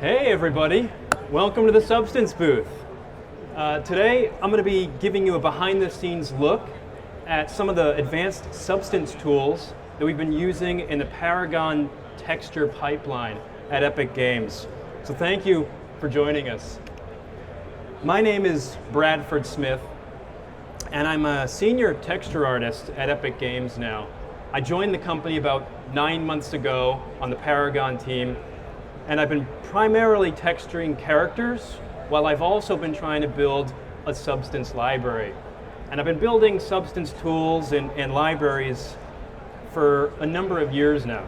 Hey everybody, welcome to the Substance booth. Today I'm going to be giving you a behind the scenes look at some of the advanced Substance tools that we've been using in the Paragon texture pipeline at Epic Games. So thank you for joining us. My name is Bradford Smith and I'm a senior texture artist at Epic Games now. I joined the company about 9 months ago on the Paragon team, and I've been primarily texturing characters while I've also been trying to build a Substance library. And I've been building Substance tools and libraries for a number of years now.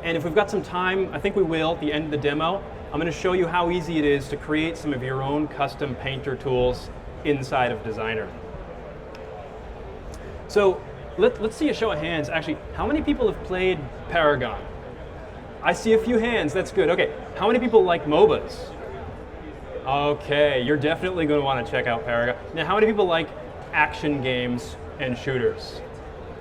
And if we've got some time, I think we will at the end of the demo, I'm going to show you how easy it is to create some of your own custom painter tools inside of Designer. So let's see a show of hands. Actually, how many people have played Paragon? I see a few hands, that's good. Okay, how many people like MOBAs? Okay, you're definitely going to want to check out Paragon. Now, how many people like action games and shooters?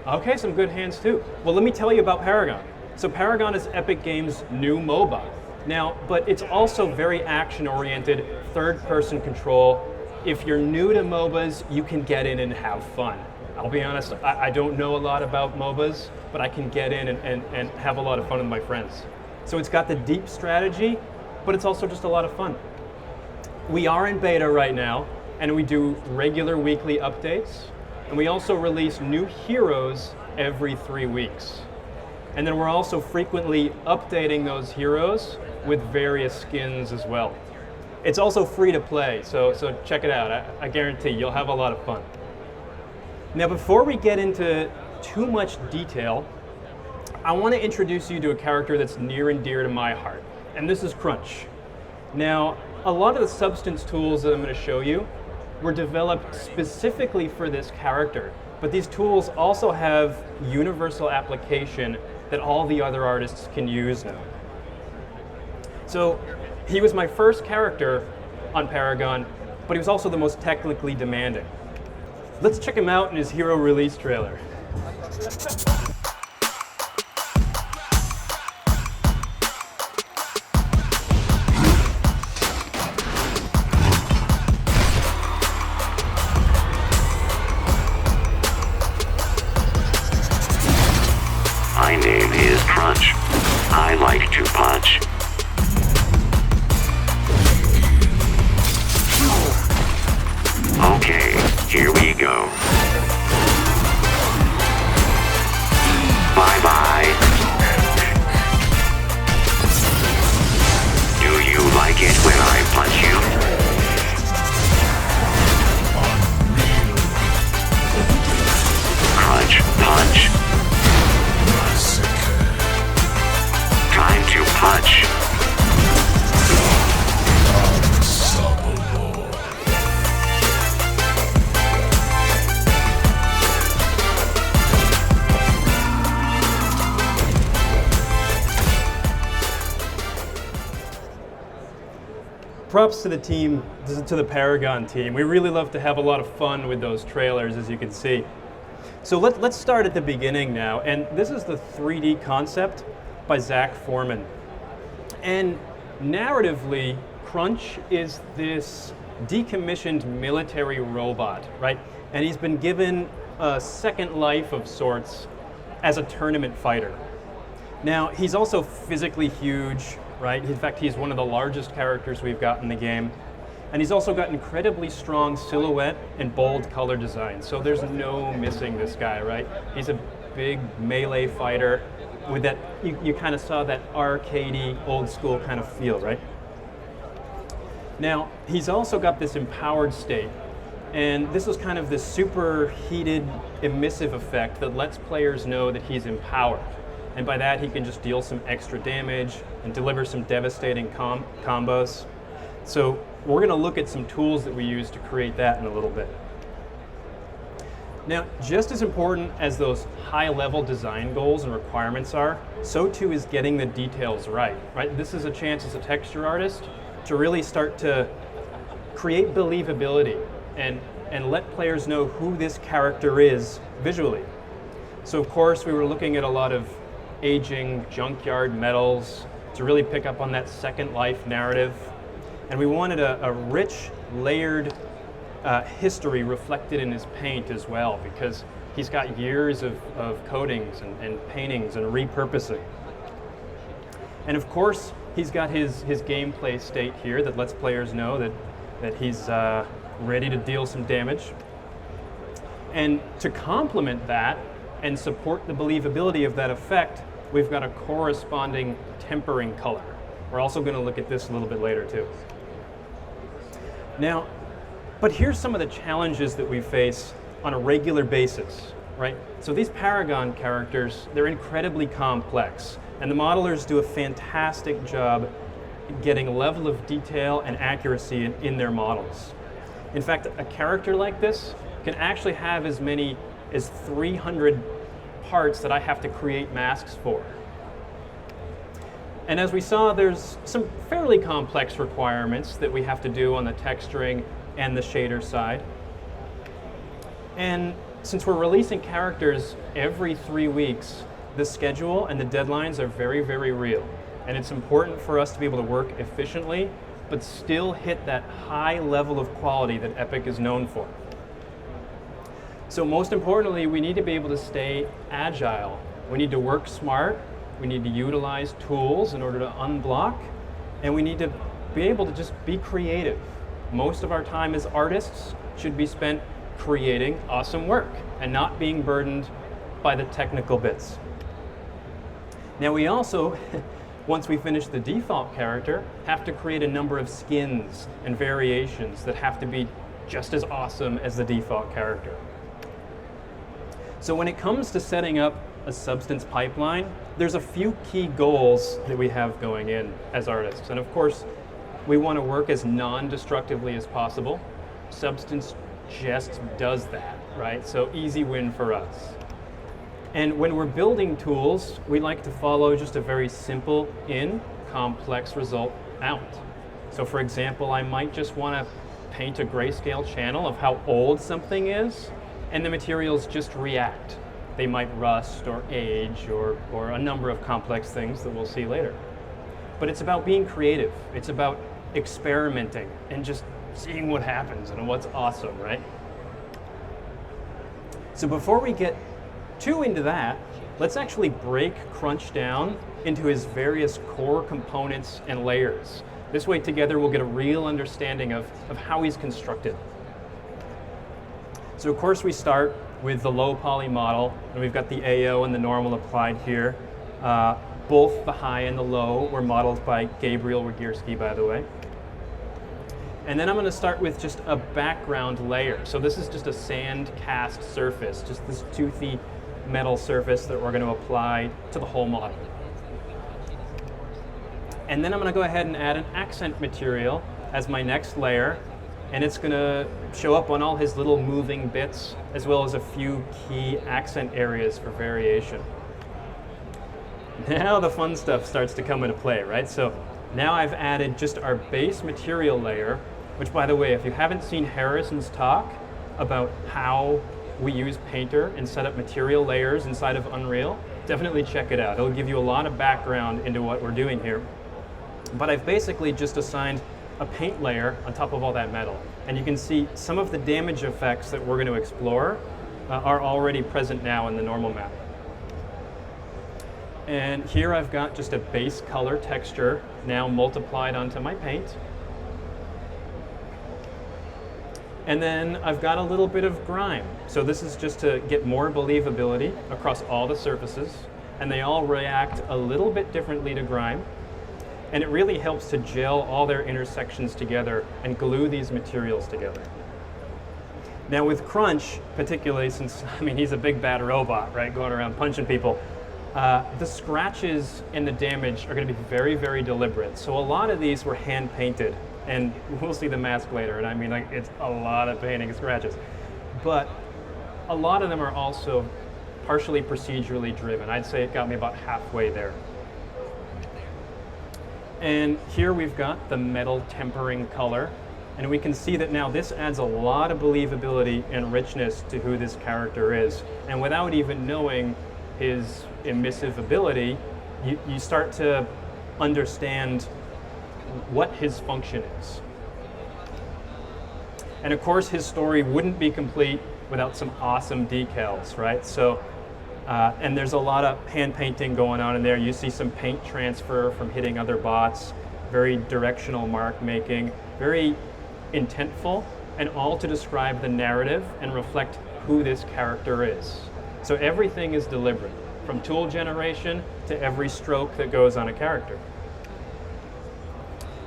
Okay, some good hands too. Well, let me tell you about Paragon. So Paragon is Epic Games' new MOBA. Now, but it's also very action-oriented, third-person control. If you're new to MOBAs, you can get in and have fun. I'll be honest, I don't know a lot about MOBAs, but I can get in and have a lot of fun with my friends. So it's got the deep strategy, but it's also just a lot of fun. We are in beta right now, and we do regular weekly updates, and we also release new heroes every 3 weeks. And then we're also frequently updating those heroes with various skins as well. It's also free to play, so check it out. I guarantee you'll have a lot of fun. Now, before we get into too much detail, I want to introduce you to a character that's near and dear to my heart, and this is Crunch. Now, a lot of the Substance tools that I'm going to show you were developed specifically for this character, but these tools also have universal application that all the other artists can use now. So, he was my first character on Paragon, but he was also the most technically demanding. Let's check him out in his hero release trailer. My name is Crunch. I like to punch. Okay, here we go. Bye-bye. Do you like it when I punch you? Crunch, punch. Time to punch. Props to the team, to the Paragon team. We really love to have a lot of fun with those trailers, as you can see. So let's start at the beginning now, and this is the 3D concept by Zach Foreman. And narratively, Crunch is this decommissioned military robot, right? And he's been given a second life of sorts as a tournament fighter. Now, he's also physically huge, right? In fact, he's one of the largest characters we've got in the game. And he's also got incredibly strong silhouette and bold color design. So there's no missing this guy, right? He's a big melee fighter with that, you kind of saw that arcadey, old school kind of feel, right? Now, he's also got this empowered state. And this is kind of this superheated, emissive effect that lets players know that he's empowered. And by that, he can just deal some extra damage and deliver some devastating combos. So we're going to look at some tools that we use to create that in a little bit. Now, just as important as those high-level design goals and requirements are, so too is getting the details right? This is a chance as a texture artist to really start to create believability and let players know who this character is visually. So of course, we were looking at a lot of aging junkyard metals to really pick up on that second life narrative. And we wanted a rich, layered history reflected in his paint as well, because he's got years of coatings and paintings and repurposing. And of course, he's got his gameplay state here that lets players know that he's ready to deal some damage. And to complement that and support the believability of that effect, we've got a corresponding tempering color. We're also going to look at this a little bit later too. Now, but here's some of the challenges that we face on a regular basis, right? So these Paragon characters, they're incredibly complex, and the modelers do a fantastic job getting a level of detail and accuracy in their models. In fact, a character like this can actually have as many as 300 parts that I have to create masks for. And as we saw, there's some fairly complex requirements that we have to do on the texturing and the shader side. And since we're releasing characters every 3 weeks, the schedule and the deadlines are very, very real. And it's important for us to be able to work efficiently, but still hit that high level of quality that Epic is known for. So most importantly, we need to be able to stay agile. We need to work smart. We need to utilize tools in order to unblock. And we need to be able to just be creative. Most of our time as artists should be spent creating awesome work and not being burdened by the technical bits. Now we also, once we finish the default character, have to create a number of skins and variations that have to be just as awesome as the default character. So when it comes to setting up a Substance pipeline, there's a few key goals that we have going in as artists. And of course, we want to work as non-destructively as possible. Substance just does that, right? So easy win for us. And when we're building tools, we like to follow just a very simple in, complex result out. So for example, I might just want to paint a grayscale channel of how old something is, and the materials just react. They might rust or age or a number of complex things that we'll see later. But it's about being creative. It's about experimenting and just seeing what happens and what's awesome, right? So before we get too into that, let's actually break Crunch down into his various core components and layers. This way together we'll get a real understanding of how he's constructed. So of course we start with the low poly model, and we've got the AO and the normal applied here. Both the high and the low were modeled by Gabriel Wagierski, by the way. And then I'm going to start with just a background layer. So this is just a sand cast surface, just this toothy metal surface that we're going to apply to the whole model. And then I'm going to go ahead and add an accent material as my next layer, and it's going to show up on all his little moving bits, as well as a few key accent areas for variation. Now the fun stuff starts to come into play, right? So now I've added just our base material layer, which, by the way, if you haven't seen Harrison's talk about how we use Painter and set up material layers inside of Unreal, definitely check it out. It'll give you a lot of background into what we're doing here. But I've basically just assigned a paint layer on top of all that metal. And you can see some of the damage effects that we're going to explore are already present now in the normal map. And here I've got just a base color texture now multiplied onto my paint. And then I've got a little bit of grime. So this is just to get more believability across all the surfaces. And they all react a little bit differently to grime. And it really helps to gel all their intersections together and glue these materials together. Now with Crunch, particularly since, I mean, he's a big bad robot, right, going around punching people, the scratches and the damage are going to be very, very deliberate. So a lot of these were hand painted, and we'll see the mask later, and I mean, like, it's a lot of painting scratches. But a lot of them are also partially procedurally driven. I'd say it got me about halfway there. And here we've got the metal tempering color, and we can see that now this adds a lot of believability and richness to who this character is. And without even knowing his emissive ability, you start to understand what his function is. And of course, his story wouldn't be complete without some awesome decals, right? So, and there's a lot of hand painting going on in there. You see some paint transfer from hitting other bots, very directional mark making, very intentful, and all to describe the narrative and reflect who this character is. So everything is deliberate, from tool generation to every stroke that goes on a character.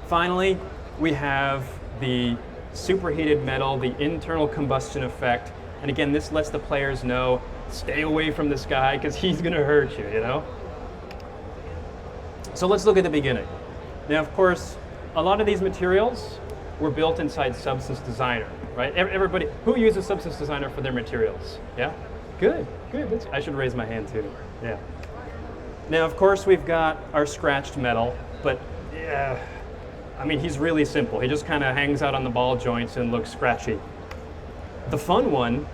Finally, we have the superheated metal, the internal combustion effect. And again, this lets the players know, stay away from this guy because he's going to hurt you, you know? So let's look at the beginning. Now, of course, a lot of these materials were built inside Substance Designer, right? Everybody, who uses Substance Designer for their materials? Yeah? Good, good. I should raise my hand too. Yeah. Now, of course, we've got our scratched metal, but yeah, I mean, he's really simple. He just kind of hangs out on the ball joints and looks scratchy. The fun one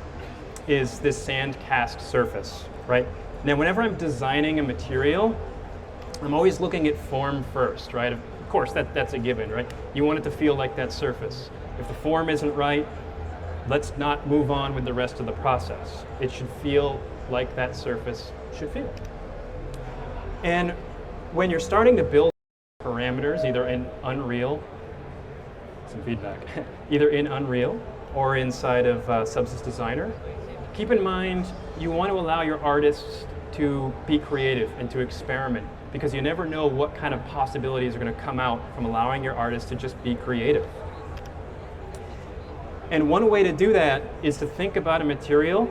is this sand cast surface, right? Now, whenever I'm designing a material, I'm always looking at form first, right? Of course, that's a given, right? You want it to feel like that surface. If the form isn't right, let's not move on with the rest of the process. It should feel like that surface should feel. And when you're starting to build parameters, either in Unreal, some feedback, either in Unreal or inside of Substance Designer, keep in mind you want to allow your artists to be creative and to experiment, because you never know what kind of possibilities are going to come out from allowing your artists to just be creative. And one way to do that is to think about a material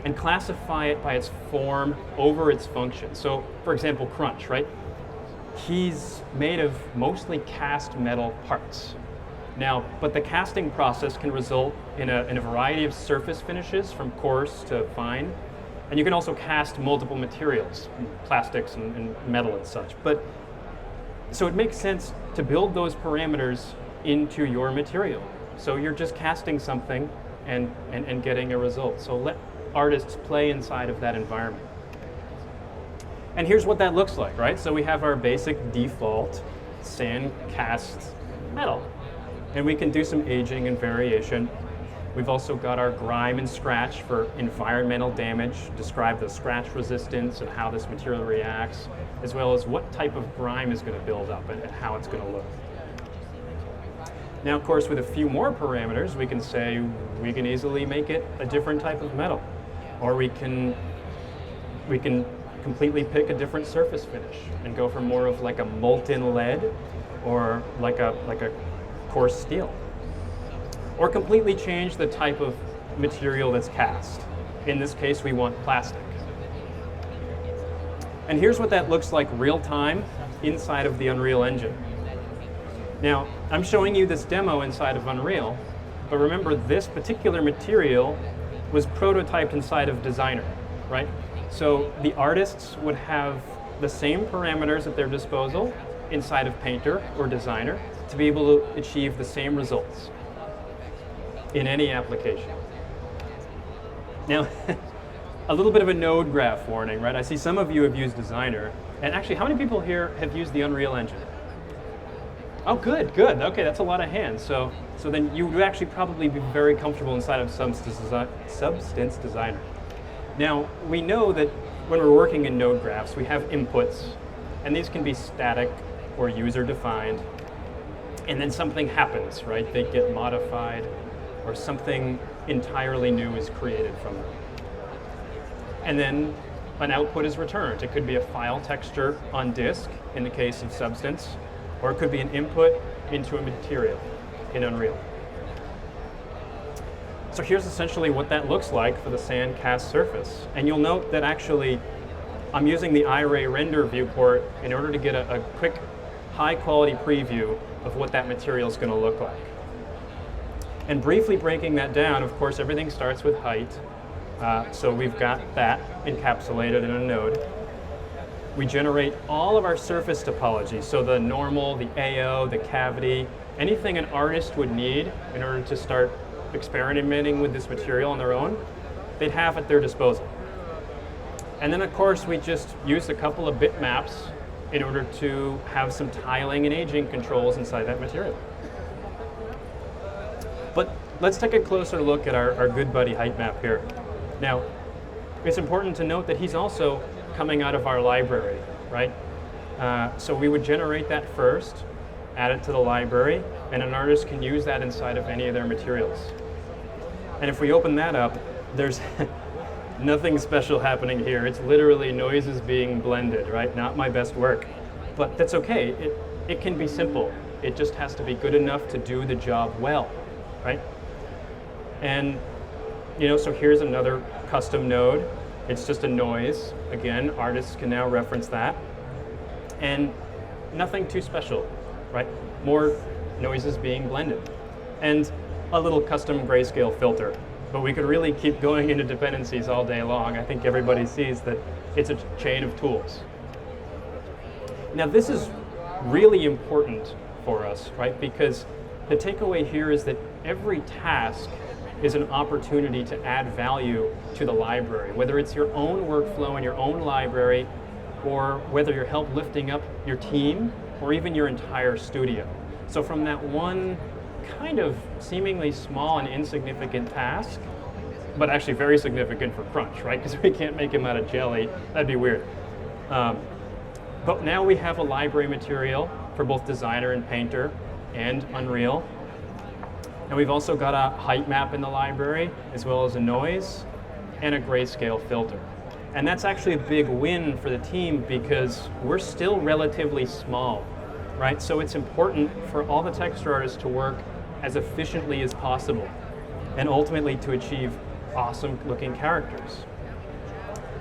and classify it by its form over its function. So, for example, Crunch, right? He's made of mostly cast metal parts. Now, but the casting process can result in a variety of surface finishes, from coarse to fine. And you can also cast multiple materials, plastics and metal and such. But so it makes sense to build those parameters into your material. So you're just casting something and getting a result. So let artists play inside of that environment. And here's what that looks like, right? So we have our basic default sand cast metal. And we can do some aging and variation. We've also got our grime and scratch for environmental damage, describe the scratch resistance and how this material reacts, as well as what type of grime is going to build up and how it's going to look. Now, of course, with a few more parameters, we can say we can easily make it a different type of metal, or we can completely pick a different surface finish and go for more of like a molten lead or like a coarse steel. Or completely change the type of material that's cast. In this case, we want plastic. And here's what that looks like real time inside of the Unreal Engine. Now, I'm showing you this demo inside of Unreal, but remember this particular material was prototyped inside of Designer, right? So the artists would have the same parameters at their disposal inside of Painter or Designer to be able to achieve the same results in any application. Now, a little bit of a node graph warning, right? I see some of you have used Designer, and actually, how many people here have used the Unreal Engine? Oh, good, good. Okay, that's a lot of hands. So then you would actually probably be very comfortable inside of Substance Designer. Now, we know that when we're working in node graphs, we have inputs, and these can be static or user-defined, and then something happens, right? They get modified, or something entirely new is created from them. And then an output is returned. It could be a file texture on disk, in the case of Substance, or it could be an input into a material in Unreal. So here's essentially what that looks like for the sand cast surface. And you'll note that actually I'm using the iRay render viewport in order to get a quick, high quality preview of what that material is going to look like. And briefly breaking that down, of course, everything starts with height. So we've got that encapsulated in a node. We generate all of our surface topology, so the normal, the AO, the cavity, anything an artist would need in order to start experimenting with this material on their own, they'd have at their disposal. And then, of course, we just use a couple of bitmaps in order to have some tiling and aging controls inside that material. But let's take a closer look at our good buddy height map here. Now, it's important to note that he's also coming out of our library, right? So we would generate that first, add it to the library, and an artist can use that inside of any of their materials. And if we open that up, there's nothing special happening here. It's literally noises being blended, right? Not my best work. But that's okay. It can be simple. It just has to be good enough to do the job well, right? And so here's another custom node. It's just a noise. Again, artists can now reference that. And nothing too special, right? More noises being blended. And a little custom grayscale filter. But we could really keep going into dependencies all day long. I think everybody sees that it's a chain of tools. Now this is really important for us, right? Because the takeaway here is that every task is an opportunity to add value to the library, whether it's your own workflow in your own library, or whether you're help lifting up your team, or even your entire studio. So from that one kind of seemingly small and insignificant task, but actually very significant for Crunch, right? Because we can't make him out of jelly. That'd be weird. But now we have a library material for both Designer and Painter and Unreal. And we've also got a height map in the library, as well as a noise and a grayscale filter. And that's actually a big win for the team because we're still relatively small, right? So it's important for all the texture artists to work as efficiently as possible and ultimately to achieve awesome looking characters.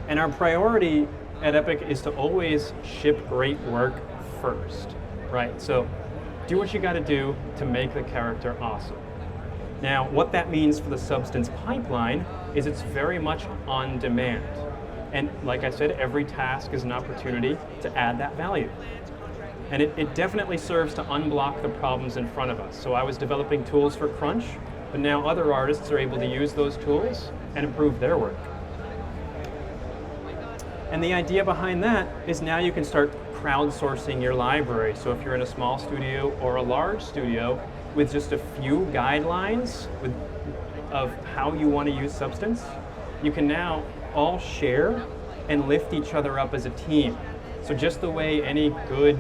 And our priority at Epic is to always ship great work first, right? So do what you got to do to make the character awesome. Now, what that means for the Substance pipeline is it's very much on demand. And like I said, every task is an opportunity to add that value. And it definitely serves to unblock the problems in front of us. So I was developing tools for Crunch, but now other artists are able to use those tools and improve their work. And the idea behind that is now you can start crowdsourcing your library. So if you're in a small studio or a large studio with just a few guidelines of how you want to use Substance, you can now all share and lift each other up as a team. So just the way any good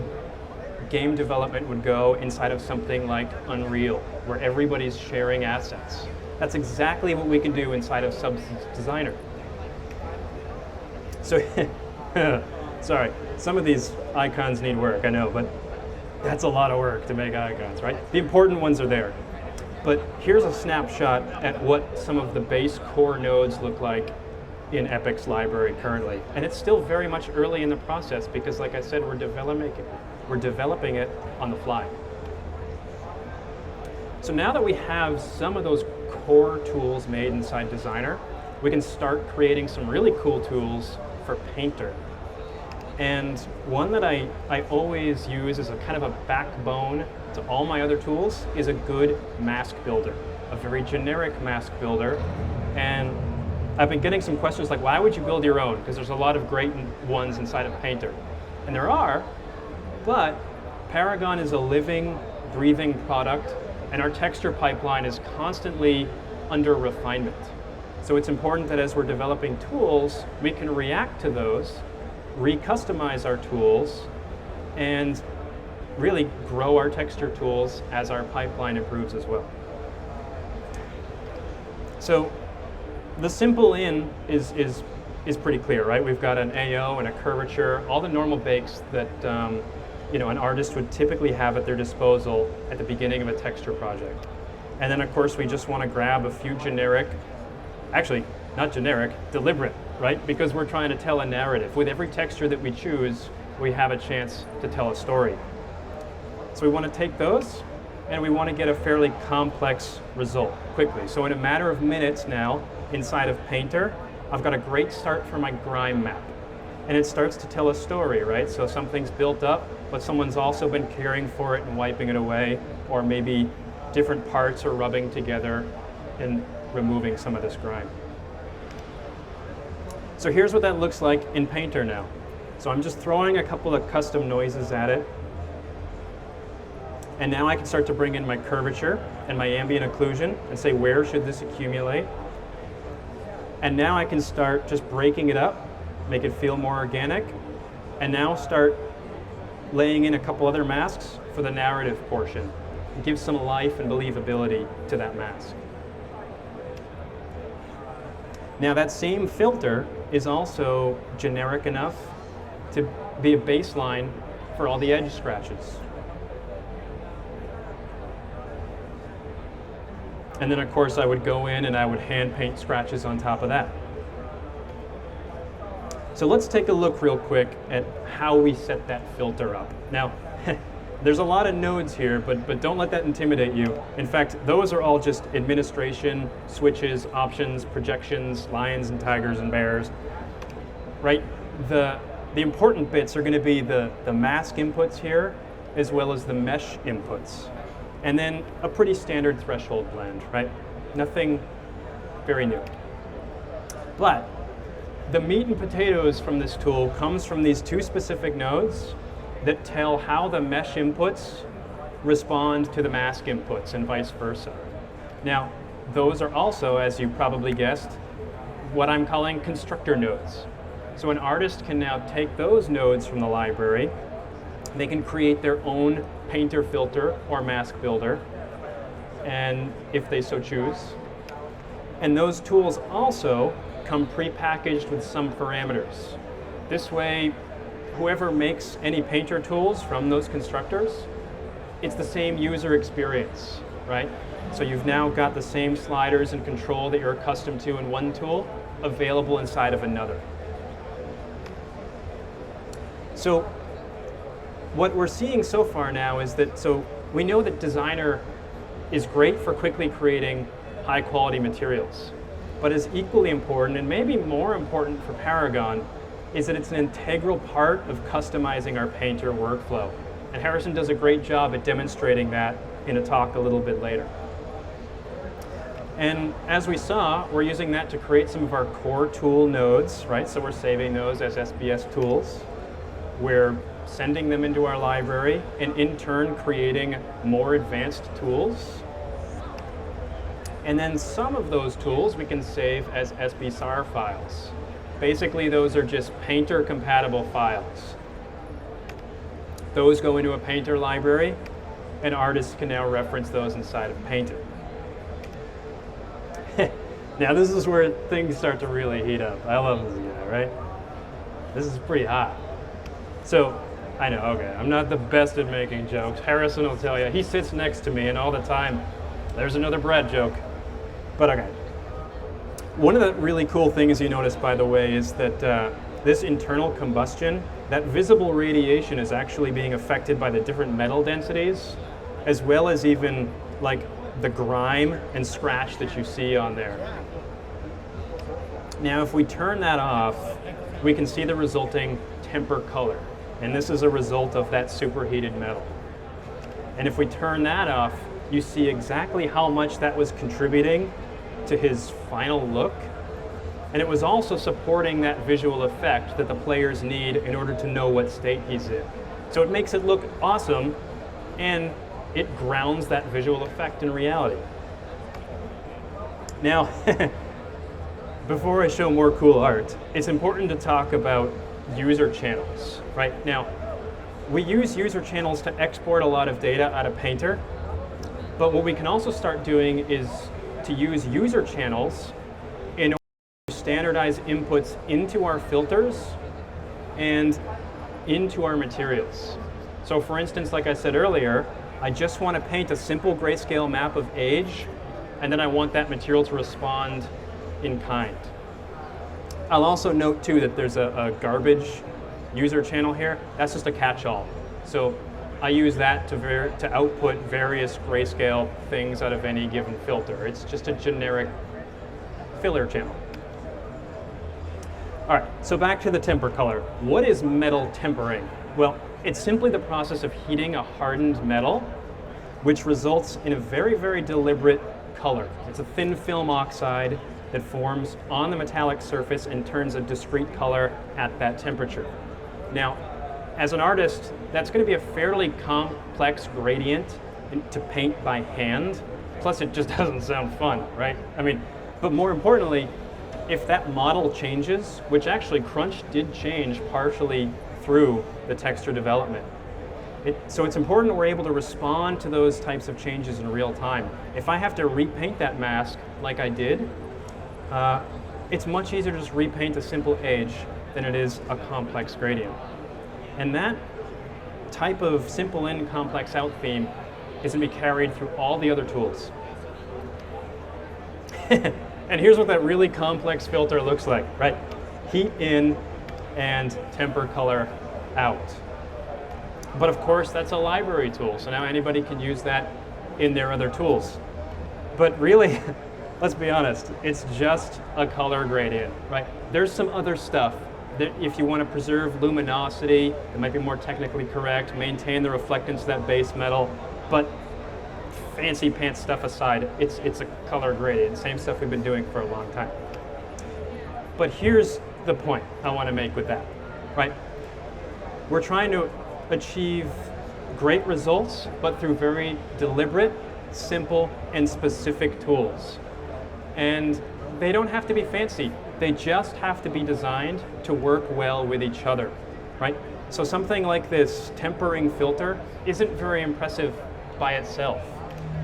game development would go inside of something like Unreal, where everybody's sharing assets. That's exactly what we can do inside of Substance Designer. So, sorry, some of these icons need work, I know, but that's a lot of work to make icons, right? The important ones are there. But here's a snapshot at what some of the base core nodes look like in Epic's library currently. And it's still very much early in the process because, like I said, we're developing it on the fly. So now that we have some of those core tools made inside Designer, we can start creating some really cool tools for Painter. And one that I always use as a kind of a backbone to all my other tools is a good mask builder, a very generic mask builder. And I've been getting some questions like, why would you build your own? Because there's a lot of great ones inside of Painter. And there are, but Paragon is a living, breathing product, and our texture pipeline is constantly under refinement. So it's important that as we're developing tools, we can react to those, re-customize our tools, and really grow our texture tools as our pipeline improves as well. So the simple in is pretty clear, right? We've got an AO and a curvature, all the normal bakes that an artist would typically have at their disposal at the beginning of a texture project. And then of course we just want to grab a few generic, actually not generic, deliberate, right? Because we're trying to tell a narrative. With every texture that we choose, we have a chance to tell a story. So we want to take those and we want to get a fairly complex result quickly. So in a matter of minutes now, inside of Painter, I've got a great start for my grime map. And it starts to tell a story, right? So something's built up, but someone's also been caring for it and wiping it away, or maybe different parts are rubbing together and removing some of this grime. So here's what that looks like in Painter now. So I'm just throwing a couple of custom noises at it. And now I can start to bring in my curvature and my ambient occlusion and say, where should this accumulate? And now I can start just breaking it up, make it feel more organic, and now start laying in a couple other masks for the narrative portion. Give some life and believability to that mask. Now that same filter is also generic enough to be a baseline for all the edge scratches. And then of course I would go in and I would hand paint scratches on top of that. So let's take a look real quick at how we set that filter up. Now, there's a lot of nodes here, but don't let that intimidate you. In fact, those are all just administration, switches, options, projections, lions and tigers and bears, right? The important bits are going to be the mask inputs here, as well as the mesh inputs. And then a pretty standard threshold blend, right? Nothing very new. But the meat and potatoes from this tool comes from these two specific nodes that tell how the mesh inputs respond to the mask inputs and vice versa. Now, those are also, as you probably guessed, what I'm calling constructor nodes. So an artist can now take those nodes from the library, they can create their own painter filter or mask builder, and if they so choose. And those tools also come pre-packaged with some parameters. This way, whoever makes any painter tools from those constructors, it's the same user experience, right? So you've now got the same sliders and control that you're accustomed to in one tool available inside of another. So what we're seeing so far now is that, so we know that Designer is great for quickly creating high quality materials, but is equally important, and maybe more important for Paragon, is that it's an integral part of customizing our painter workflow. And Harrison does a great job at demonstrating that in a talk a little bit later. And as we saw, we're using that to create some of our core tool nodes, right? So we're saving those as SBS tools. We're sending them into our library and in turn creating more advanced tools. And then some of those tools we can save as SBSAR files. Basically, those are just painter compatible files. Those go into a painter library, and artists can now reference those inside of Painter. Now this is where things start to really heat up. I love this guy, right? This is pretty hot. So, I know, okay, I'm not the best at making jokes. Harrison will tell you, he sits next to me and all the time, there's another Brad joke. But okay. One of the really cool things you notice, by the way, is that this internal combustion, that visible radiation is actually being affected by the different metal densities, as well as even like the grime and scratch that you see on there. Now, if we turn that off, we can see the resulting temper color. And this is a result of that superheated metal. And if we turn that off, you see exactly how much that was contributing to his final look. And it was also supporting that visual effect that the players need in order to know what state he's in. So it makes it look awesome, and it grounds that visual effect in reality. Now, before I show more cool art, it's important to talk about user channels, right? Now, we use user channels to export a lot of data out of Painter, but what we can also start doing is to use user channels in order to standardize inputs into our filters and into our materials. So for instance, like I said earlier, I just want to paint a simple grayscale map of age, and then I want that material to respond in kind. I'll also note too that there's a garbage user channel here. That's just a catch-all. So I use that to output various grayscale things out of any given filter. It's just a generic filler channel. All right, so back to the temper color. What is metal tempering? Well, it's simply the process of heating a hardened metal, which results in a very, very deliberate color. It's a thin film oxide that forms on the metallic surface and turns a discrete color at that temperature. Now, as an artist, that's going to be a fairly complex gradient to paint by hand. Plus, it just doesn't sound fun, right? I mean, but more importantly, if that model changes, which actually Crunch did change partially through the texture development. So it's important we're able to respond to those types of changes in real time. If I have to repaint that mask like I did, it's much easier to just repaint a simple edge than it is a complex gradient. And that type of simple in, complex out theme is going to be carried through all the other tools. And here's what that really complex filter looks like, right? Heat in and temper color out. But of course, that's a library tool, so now anybody can use that in their other tools. But really, let's be honest, it's just a color gradient, right? There's some other stuff that if you want to preserve luminosity, it might be more technically correct, maintain the reflectance of that base metal, but fancy pants stuff aside, it's a color gradient, same stuff we've been doing for a long time. But here's the point I want to make with that, right? We're trying to achieve great results, but through very deliberate, simple, and specific tools. And they don't have to be fancy. They just have to be designed to work well with each other, right? So something like this tempering filter isn't very impressive by itself.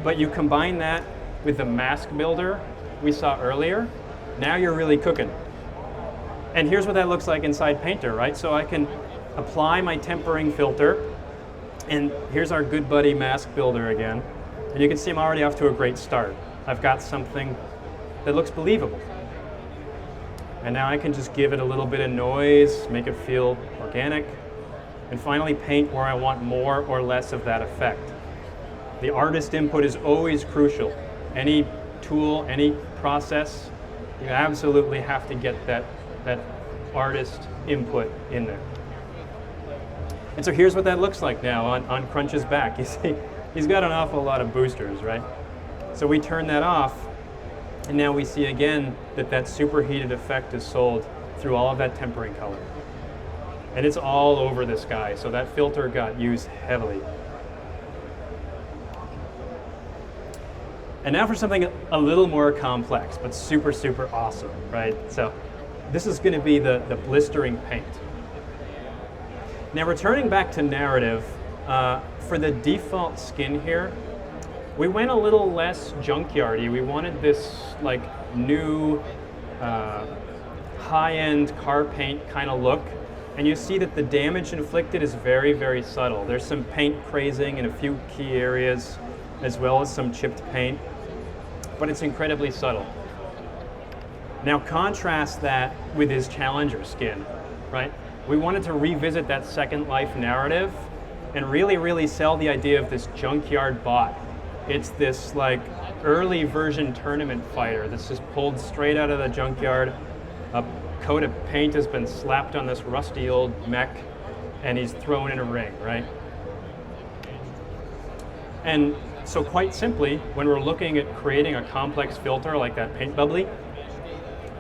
But you combine that with the mask builder we saw earlier, now you're really cooking. And here's what that looks like inside Painter, right? So I can apply my tempering filter, and here's our good buddy mask builder again. And you can see I'm already off to a great start. I've got something that looks believable. And now I can just give it a little bit of noise, make it feel organic, and finally paint where I want more or less of that effect. The artist input is always crucial. Any tool, any process, you absolutely have to get that artist input in there. And so here's what that looks like now on Crunch's back. You see, he's got an awful lot of boosters, right? So we turn that off, and now we see again that superheated effect is sold through all of that tempering color. And it's all over this guy, so that filter got used heavily. And now for something a little more complex, but super, super awesome, right? So this is going to be the blistering paint. Now returning back to narrative, for the default skin here, we went a little less junkyardy. We wanted this like new high-end car paint kind of look. And you see that the damage inflicted is very, very subtle. There's some paint crazing in a few key areas, as well as some chipped paint, but it's incredibly subtle. Now contrast that with his Challenger skin, right? We wanted to revisit that Second Life narrative and really, really sell the idea of this junkyard bot. It's this like early version tournament fighter that's just pulled straight out of the junkyard. A coat of paint has been slapped on this rusty old mech, and he's thrown in a ring, right? And so quite simply, when we're looking at creating a complex filter like that paint bubbly,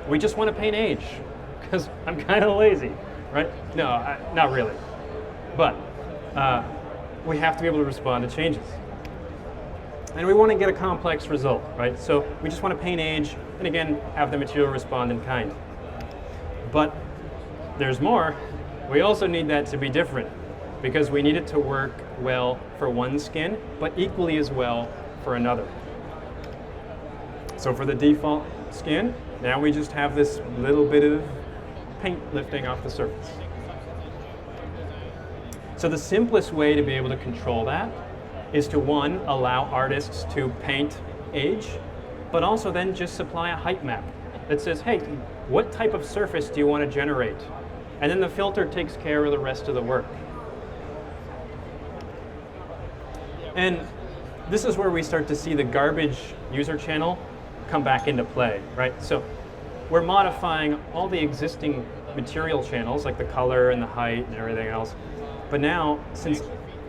we just want to paint age, because I'm kind of lazy, right? No, not really. But we have to be able to respond to changes. And we want to get a complex result, right? So we just want to paint age, and again, have the material respond in kind. But there's more. We also need that to be different, because we need it to work well for one skin, but equally as well for another. So for the default skin, now we just have this little bit of paint lifting off the surface. So the simplest way to be able to control that is to, one, allow artists to paint age, but also then just supply a height map that says, hey, what type of surface do you want to generate? And then the filter takes care of the rest of the work. And this is where we start to see the garbage user channel come back into play, right? So we're modifying all the existing material channels, like the color and the height and everything else. But now, since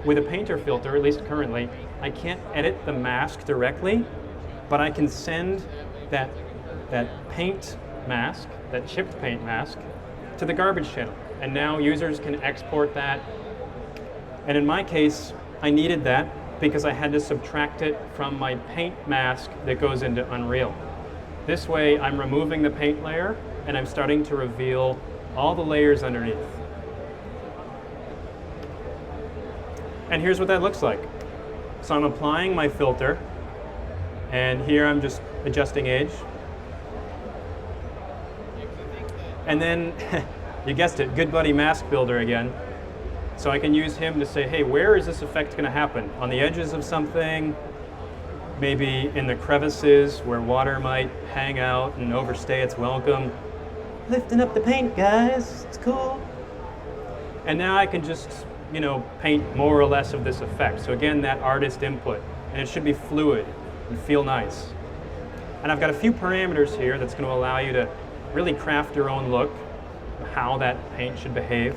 with a painter filter, at least currently, I can't edit the mask directly, but I can send that paint mask, that chipped paint mask, to the garbage channel. And now users can export that. And in my case, I needed that because I had to subtract it from my paint mask that goes into Unreal. This way, I'm removing the paint layer and I'm starting to reveal all the layers underneath. And here's what that looks like. So I'm applying my filter, and here I'm just adjusting age. And then, you guessed it, Good Buddy Mask Builder again. So I can use him to say, hey, where is this effect going to happen? On the edges of something, maybe in the crevices where water might hang out and overstay its welcome. Lifting up the paint, guys, it's cool. And now I can just, paint more or less of this effect. So again, that artist input, and it should be fluid and feel nice. And I've got a few parameters here that's going to allow you to really craft your own look, how that paint should behave.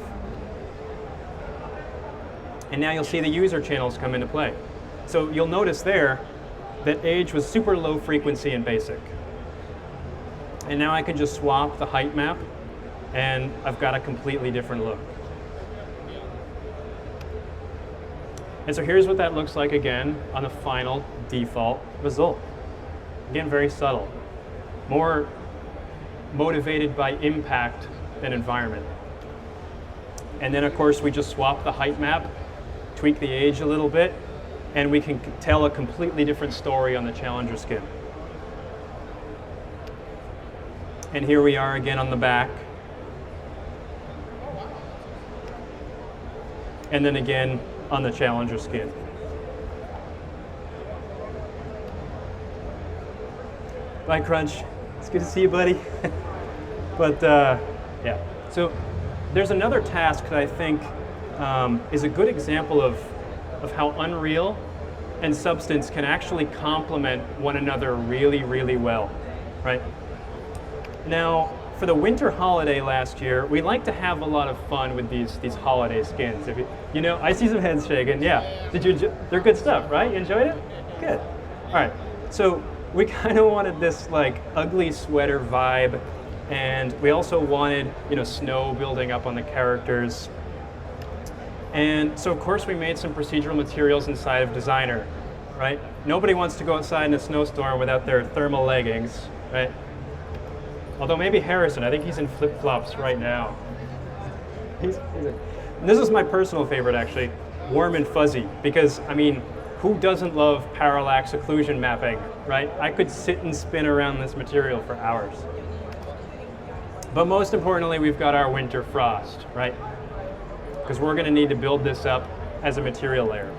And now you'll see the user channels come into play. So you'll notice there that age was super low frequency and basic. And now I can just swap the height map, and I've got a completely different look. And so here's what that looks like again on the final default result. Again, very subtle. More motivated by impact than environment. And then of course we just swap the height map, tweak the age a little bit, and we can tell a completely different story on the Challenger skin. And here we are again on the back. And then again on the Challenger skin. Bye, Crunch. It's good to see you, buddy. But yeah, so there's another task that I think is a good example of how Unreal and Substance can actually complement one another really, really well, right? Now, for the winter holiday last year, we like to have a lot of fun with these holiday skins. If I see some heads shaking. Yeah, they're good stuff, right? You enjoyed it? Good. All right. So we kind of wanted this like ugly sweater vibe, and we also wanted snow building up on the characters. And so of course we made some procedural materials inside of Designer, right? Nobody wants to go outside in a snowstorm without their thermal leggings, right? Although maybe Harrison, I think he's in flip-flops right now. This is my personal favorite actually, warm and fuzzy, because who doesn't love parallax occlusion mapping, right? I could sit and spin around this material for hours. But most importantly, we've got our winter frost, right? Because we're going to need to build this up as a material layer.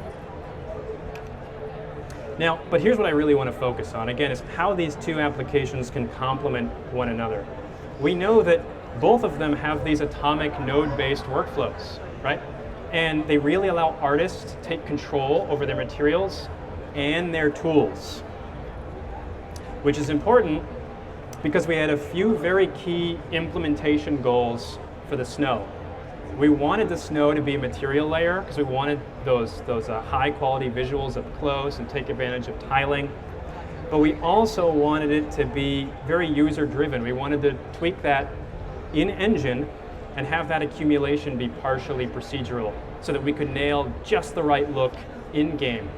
Now, but here's what I really want to focus on, again, is how these two applications can complement one another. We know that both of them have these atomic node-based workflows, right? And they really allow artists to take control over their materials and their tools, which is important because we had a few very key implementation goals for the snow. We wanted the snow to be a material layer because we wanted those high quality visuals up close and take advantage of tiling. But we also wanted it to be very user driven. We wanted to tweak that in engine and have that accumulation be partially procedural so that we could nail just the right look in game.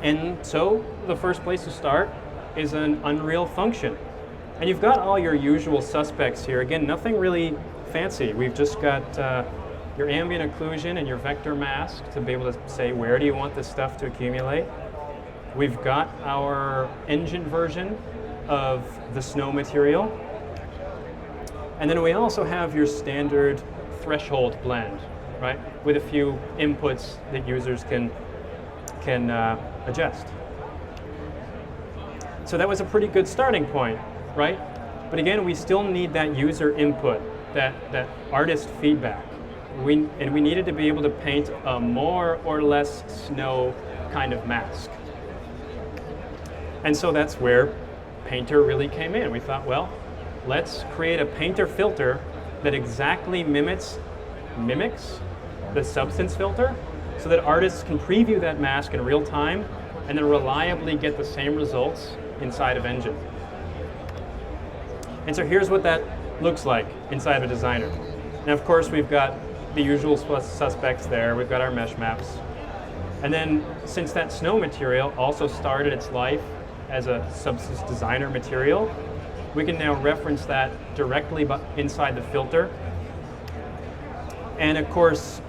And so the first place to start is an Unreal function. And you've got all your usual suspects here. Again, nothing really fancy. We've just got your ambient occlusion and your vector mask to be able to say where do you want this stuff to accumulate. We've got our engine version of the snow material. And then we also have your standard threshold blend, right? With a few inputs that users can adjust. So that was a pretty good starting point, right? But again, we still need that user input, that artist feedback. We needed to be able to paint a more or less snow kind of mask. And so that's where Painter really came in. We thought, well, let's create a Painter filter that exactly mimics the Substance filter so that artists can preview that mask in real time and then reliably get the same results inside of Engine. And so here's what that looks like inside of a designer. And of course, we've got the usual suspects there. We've got our mesh maps. And then, since that snow material also started its life as a Substance Designer material, we can now reference that directly inside the filter. And of course,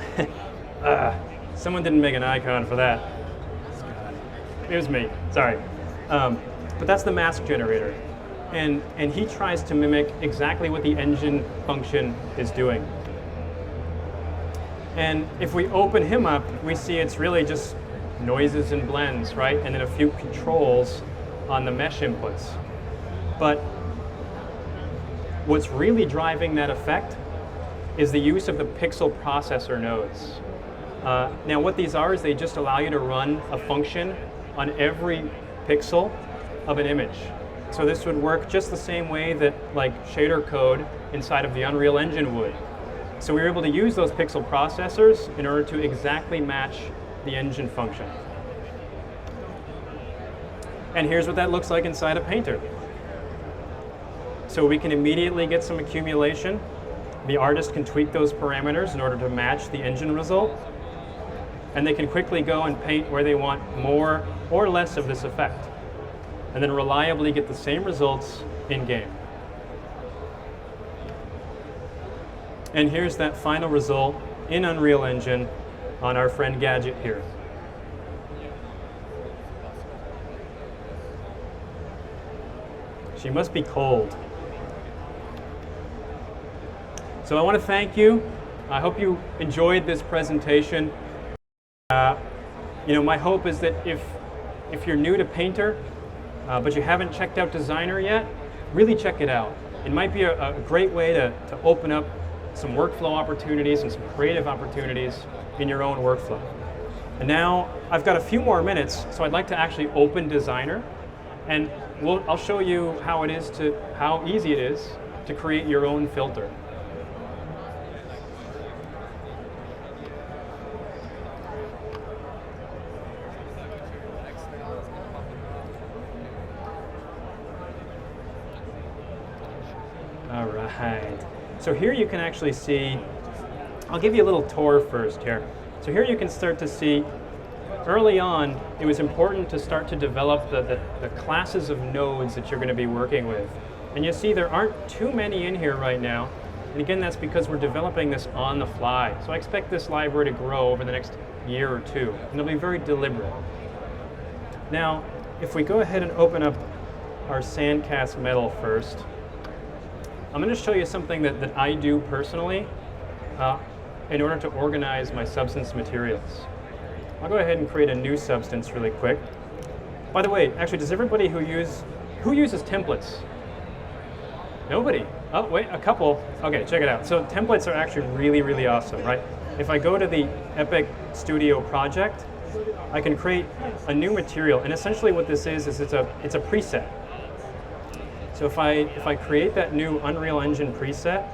someone didn't make an icon for that. It was me, sorry. But that's the mask generator. And he tries to mimic exactly what the engine function is doing. And if we open him up, we see it's really just noises and blends, right? And then a few controls on the mesh inputs. But what's really driving that effect is the use of the pixel processor nodes. Now what these are is they just allow you to run a function on every pixel of an image. So this would work just the same way that like shader code inside of the Unreal Engine would. So we were able to use those pixel processors in order to exactly match the engine function. And here's what that looks like inside a painter. So we can immediately get some accumulation. The artist can tweak those parameters in order to match the engine result. And they can quickly go and paint where they want more or less of this effect. And then reliably get the same results in-game. And here's that final result in Unreal Engine on our friend Gadget here. She must be cold. So I want to thank you. I hope you enjoyed this presentation. My hope is that if you're new to Painter, but you haven't checked out Designer yet, really check it out. It might be a great way to open up some workflow opportunities and some creative opportunities in your own workflow. And now I've got a few more minutes, so I'd like to actually open Designer, and I'll show you how easy it is to create your own filter. All right. So here you can actually see, I'll give you a little tour first here. So here you can start to see, early on, it was important to start to develop the classes of nodes that you're going to be working with. And you see there aren't too many in here right now. And again, that's because we're developing this on the fly. So I expect this library to grow over the next year or two, and it'll be very deliberate. Now, if we go ahead and open up our Sandcast Metal first, I'm going to show you something that I do personally in order to organize my substance materials. I'll go ahead and create a new substance really quick. By the way, actually, does everybody who uses templates? Nobody? Oh, wait, a couple. Okay, check it out. So templates are actually really, really awesome, right? If I go to the Epic Studio project, I can create a new material. And essentially what this is it's a preset. So if I create that new Unreal Engine preset,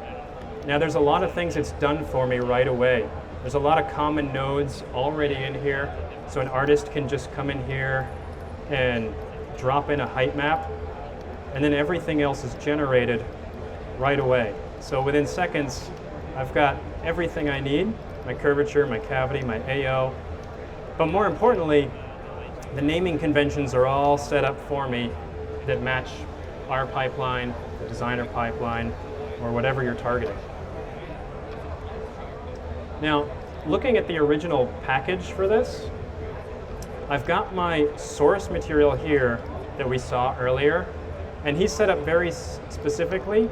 now there's a lot of things it's done for me right away. There's a lot of common nodes already in here. So an artist can just come in here and drop in a height map, and then everything else is generated right away. So within seconds, I've got everything I need, my curvature, my cavity, my AO. But more importantly, the naming conventions are all set up for me that match our pipeline, the Designer pipeline, or whatever you're targeting. Now, looking at the original package for this, I've got my source material here that we saw earlier, and he's set up very specifically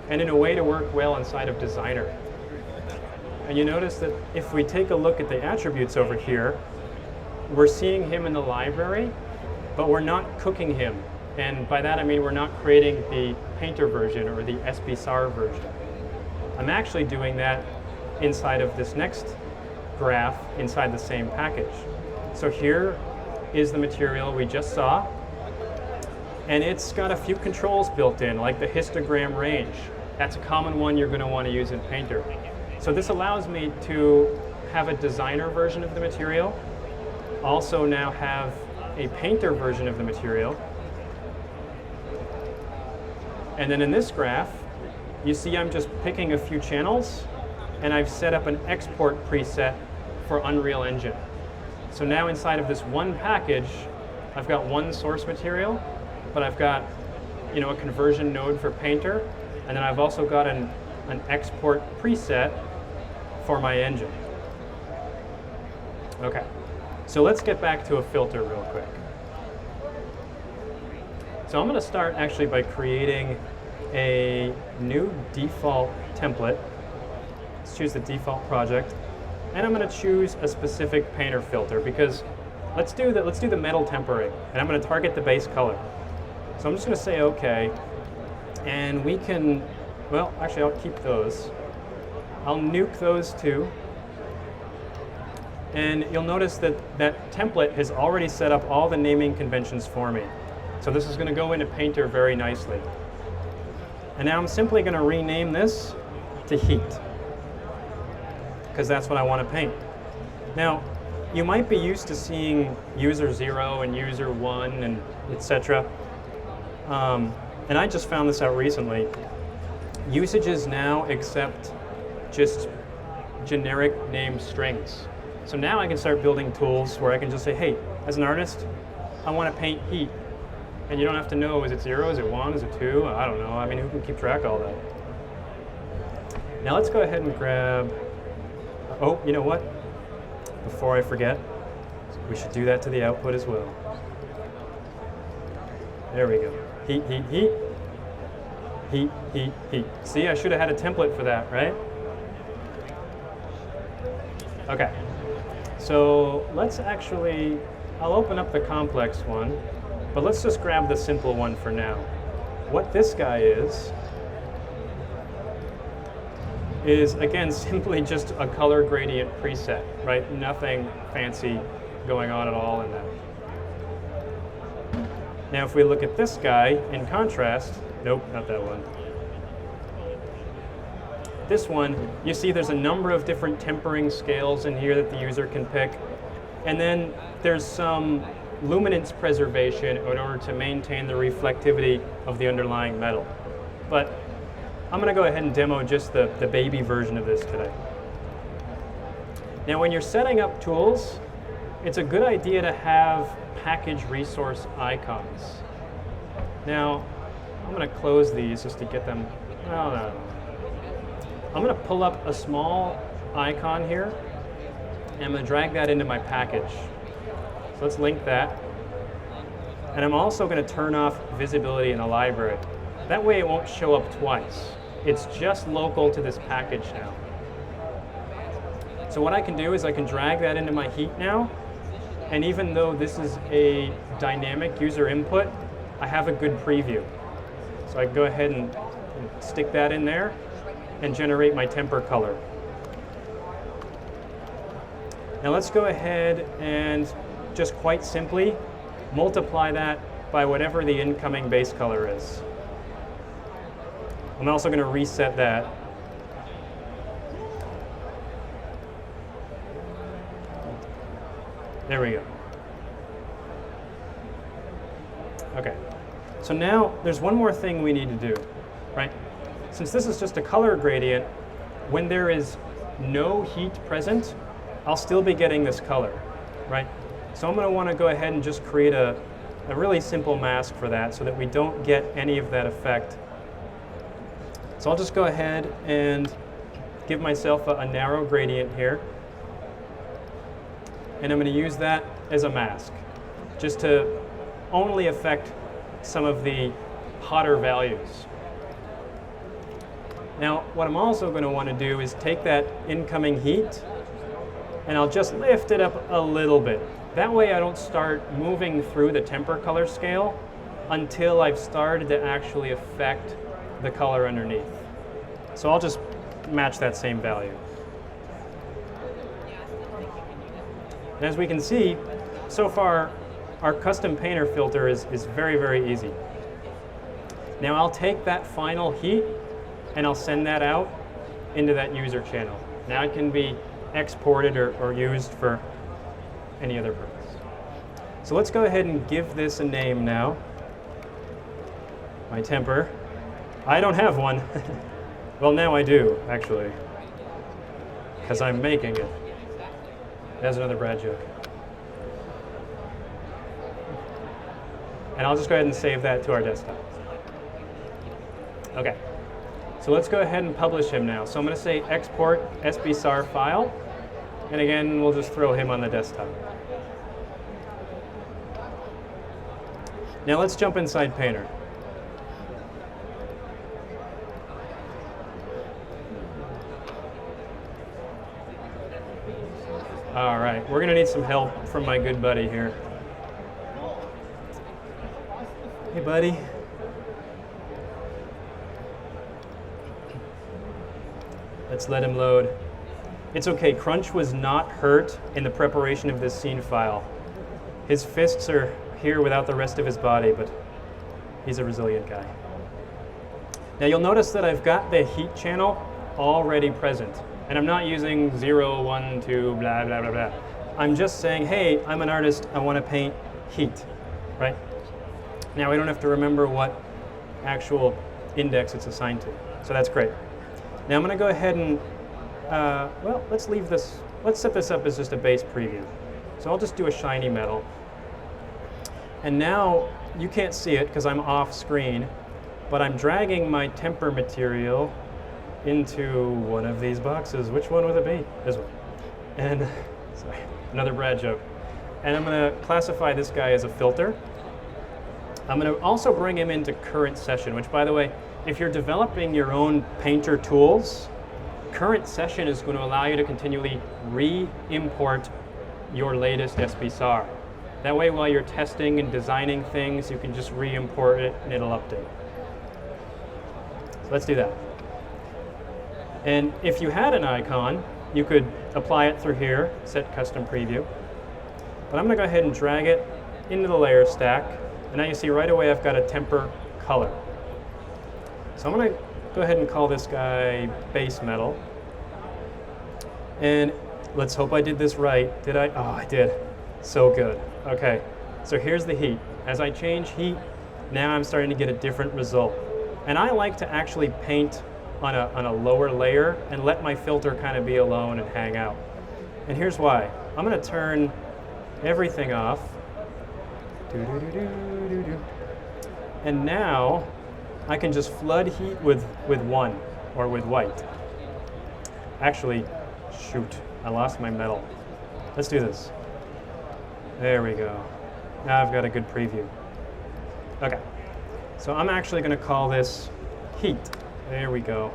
and in a way to work well inside of Designer. And you notice that if we take a look at the attributes over here, we're seeing him in the library, but we're not cooking him. And by that I mean we're not creating the Painter version or the SPSAR version. I'm actually doing that inside of this next graph inside the same package. So here is the material we just saw, and it's got a few controls built in, like the histogram range. That's a common one you're going to want to use in Painter. So this allows me to have a Designer version of the material, also now have a Painter version of the material. And then in this graph, you see I'm just picking a few channels, and I've set up an export preset for Unreal Engine. So now inside of this one package, I've got one source material, but I've got a conversion node for Painter, and then I've also got an export preset for my engine. Okay, so let's get back to a filter real quick. So I'm going to start actually by creating a new default template. Let's choose the default project, and I'm going to choose a specific painter filter because let's do the metal tempering, and I'm going to target the base color. So I'm just going to say OK, and we can, well, actually I'll keep those. I'll nuke those two, and you'll notice that that template has already set up all the naming conventions for me. So this is going to go into Painter very nicely. And now I'm simply going to rename this to heat, because that's what I want to paint. Now, you might be used to seeing user 0 and user 1 and etc. And I just found this out recently. Usages now accept just generic name strings. So now I can start building tools where I can just say, hey, as an artist, I want to paint heat. And you don't have to know, is it 0, is it 1, is it 2? I don't know. I mean, who can keep track of all that? Now let's go ahead and grab, oh, you know what? Before I forget, we should do that to the output as well. There we go. Heat, heat, heat. Heat, heat, heat. See, I should have had a template for that, right? Okay. So let's actually, I'll open up the complex one, but let's just grab the simple one for now. What this guy is again simply just a color gradient preset, right? Nothing fancy going on at all in that. Now if we look at this guy in contrast, nope, not that one. This one, you see there's a number of different tempering scales in here that the user can pick. And then there's some luminance preservation in order to maintain the reflectivity of the underlying metal. But I'm going to go ahead and demo just the baby version of this today. Now when you're setting up tools, it's a good idea to have package resource icons. Now I'm going to close these just to get them, no. I'm going to pull up a small icon here, and I'm going to drag that into my package. So let's link that. And I'm also going to turn off visibility in the library. That way it won't show up twice. It's just local to this package now. So what I can do is I can drag that into my heat now, and even though this is a dynamic user input, I have a good preview. So I can go ahead and stick that in there and generate my temper color. Now let's go ahead and just quite simply multiply that by whatever the incoming base color is. I'm also going to reset that. There we go. Okay, so now there's one more thing we need to do, right? Since this is just a color gradient, when there is no heat present, I'll still be getting this color, right? So I'm going to want to go ahead and just create a really simple mask for that so that we don't get any of that effect. So I'll just go ahead and give myself a narrow gradient here. And I'm going to use that as a mask, just to only affect some of the hotter values. Now, what I'm also going to want to do is take that incoming heat, and I'll just lift it up a little bit. That way I don't start moving through the temper color scale until I've started to actually affect the color underneath. So I'll just match that same value. And as we can see, so far our custom painter filter is very, very easy. Now I'll take that final heat and I'll send that out into that user channel. Now it can be exported or used for any other purpose. So let's go ahead and give this a name now. My temper. I don't have one. Well, now I do, actually, because I'm making it. There's another Brad joke. And I'll just go ahead and save that to our desktop. Okay, so let's go ahead and publish him now. So I'm going to say export SBSAR file, and again, we'll just throw him on the desktop. Now let's jump inside Painter. All right, we're gonna need some help from my good buddy here. Hey, buddy. Let's let him load. It's okay, Crunch was not hurt in the preparation of this scene file. His fists are here without the rest of his body, but he's a resilient guy. Now you'll notice that I've got the heat channel already present. And I'm not using 0, 1, 2, blah, blah, blah, blah. I'm just saying, hey, I'm an artist, I want to paint heat, right? Now we don't have to remember what actual index it's assigned to. So that's great. Now I'm going to go ahead and, well, let's leave this, let's set this up as just a base preview. So I'll just do a shiny metal. And now you can't see it because I'm off screen, but I'm dragging my temper material into one of these boxes. Which one would it be? This one. And, sorry, another Brad joke. And I'm going to classify this guy as a filter. I'm going to also bring him into current session, which, by the way, if you're developing your own painter tools, current session is going to allow you to continually re-import your latest SBSAR. That way, while you're testing and designing things, you can just re-import it and it'll update. So let's do that. And if you had an icon, you could apply it through here, set custom preview. But I'm going to go ahead and drag it into the layer stack. And now you see right away I've got a temper color. So I'm going to go ahead and call this guy base metal. And let's hope I did this right. Did I? Oh, I did. So good. Okay, so here's the heat. As I change heat, now I'm starting to get a different result. And I like to actually paint on a lower layer and let my filter kind of be alone and hang out. And here's why. I'm going to turn everything off. And now I can just flood heat with 1 or with white. Actually, shoot, I lost my metal. Let's do this. There we go. Now I've got a good preview. Okay, so I'm actually going to call this heat. There we go.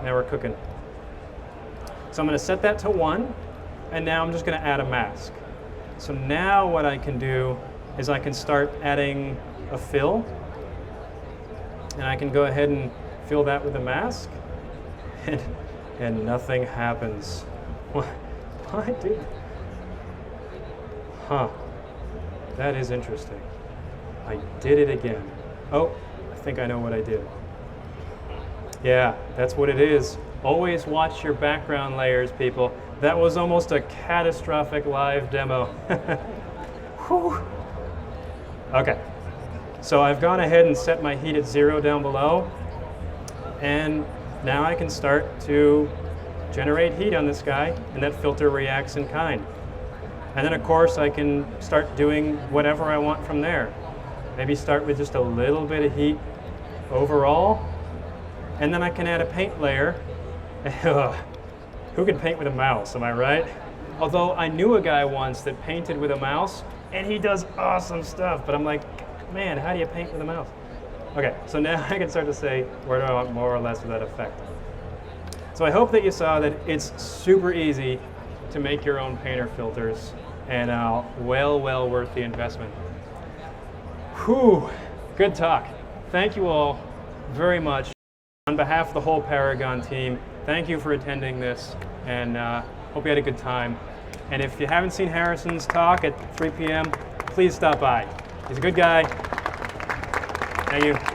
Now we're cooking. So I'm going to set that to 1, and now I'm just going to add a mask. So now what I can do is I can start adding a fill, and I can go ahead and fill that with a mask, and nothing happens. Why, dude? Huh. That is interesting. I did it again. Oh, I think I know what I did. Yeah, that's what it is. Always watch your background layers, people. That was almost a catastrophic live demo. Whew. Okay, so I've gone ahead and set my heat at 0 down below, and now I can start to generate heat on this guy, and that filter reacts in kind. And then of course I can start doing whatever I want from there. Maybe start with just a little bit of heat overall, and then I can add a paint layer. Who can paint with a mouse, am I right? Although I knew a guy once that painted with a mouse, and he does awesome stuff, but I'm like, man, how do you paint with a mouse? Okay, so now I can start to say, where do I want more or less of that effect? So I hope that you saw that it's super easy to make your own painter filters, and well worth the investment. Whew, good talk. Thank you all very much. On behalf of the whole Paragon team, thank you for attending this, and hope you had a good time. And if you haven't seen Harrison's talk at 3 p.m., please stop by. He's a good guy. Thank you.